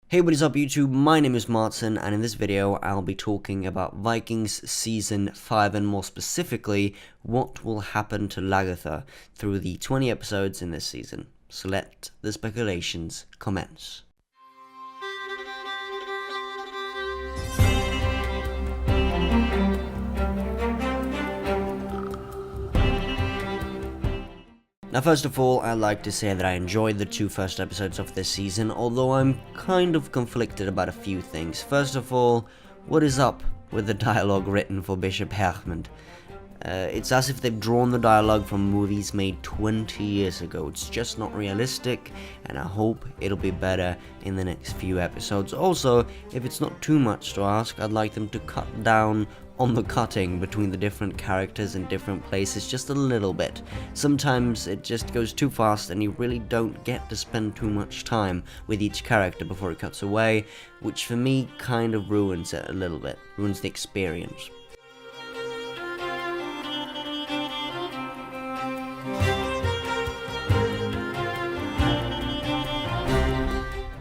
Hey, what is up YouTube? My name is Martin, and in this video I'll be talking about Vikings Season 5 and more specifically, what will happen to Lagertha through the 20 episodes in this season. So let the speculations commence. Now, first of all, I'd like to say that I enjoyed the two first episodes of this season, although I'm kind of conflicted about a few things. First of all, what is up with the dialogue written for Bishop Hermund? It's as if they've drawn the dialogue from movies made 20 years ago. It's just not realistic, and I hope it'll be better in the next few episodes. Also, if it's not too much to ask, I'd like them to cut down on the cutting between the different characters in different places just a little bit. Sometimes it just goes too fast and you really don't get to spend too much time with each character before it cuts away, which for me kind of ruins it a little bit, ruins the experience.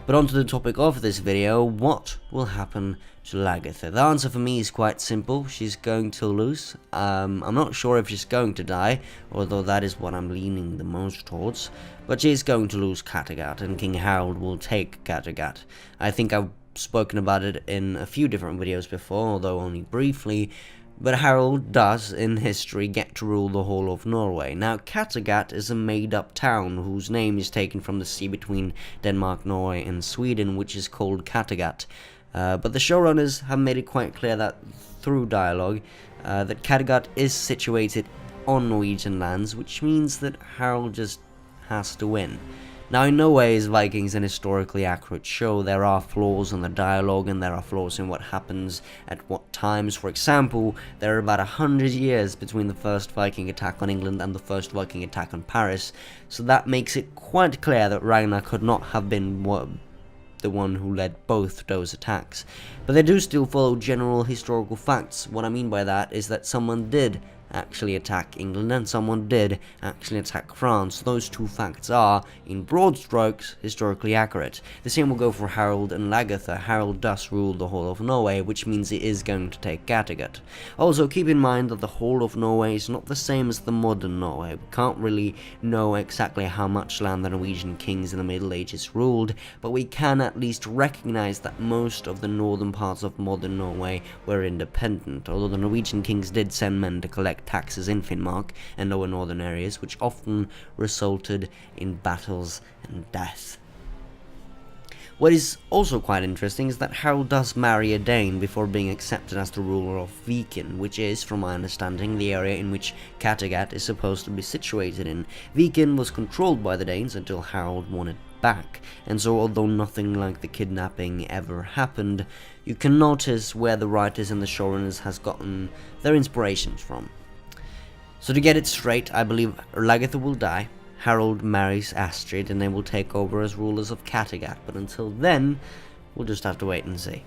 But on to the topic of this video, what will happen to Lagertha? The answer for me is quite simple. She's going to lose. I'm not sure if she's going to die, although that is what I'm leaning the most towards. But she's going to lose Kattegat, and King Harold will take Kattegat. I think I've spoken about it in a few different videos before, although only briefly. But Harold does, in history, get to rule the whole of Norway. Now, Kattegat is a made-up town whose name is taken from the sea between Denmark, Norway, and Sweden, which is called Kattegat. But the showrunners have made it quite clear that, through dialogue, that Kattegat is situated on Norwegian lands, which means that Harold just has to win. Now, in no way is Vikings an historically accurate show. There are flaws in the dialogue and there are flaws in what happens at what times. For example, there are about 100 years between the first Viking attack on England and the first Viking attack on Paris, so that makes it quite clear that Ragnar could not have been the one who led both those attacks. But they do still follow general historical facts. What I mean by that is that someone did actually attack England and someone did actually attack France. Those two facts are, in broad strokes, historically accurate. The same will go for Harold and Lagertha. Harold does rule the whole of Norway, which means he is going to take Kattegat. Also, keep in mind that the whole of Norway is not the same as the modern Norway. We can't really know exactly how much land the Norwegian kings in the Middle Ages ruled, but we can at least recognize that most of the northern parts of modern Norway were independent, although the Norwegian kings did send men to collect taxes in Finnmark and lower northern areas, which often resulted in battles and death. What is also quite interesting is that Harold does marry a Dane before being accepted as the ruler of Viken, which is, from my understanding, the area in which Kattegat is supposed to be situated in. Viken was controlled by the Danes until Harold won it back, and so although nothing like the kidnapping ever happened, you can notice where the writers and the showrunners has gotten their inspirations from. So to get it straight, I believe Lagertha will die, Harold marries Astrid, and they will take over as rulers of Kattegat, but until then, we'll just have to wait and see.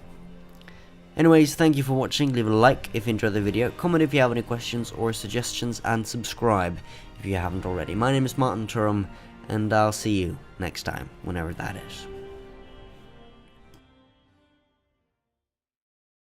Anyways, thank you for watching. Leave a like if you enjoyed the video, comment if you have any questions or suggestions, and subscribe if you haven't already. My name is Martin Turum, and I'll see you next time, whenever that is.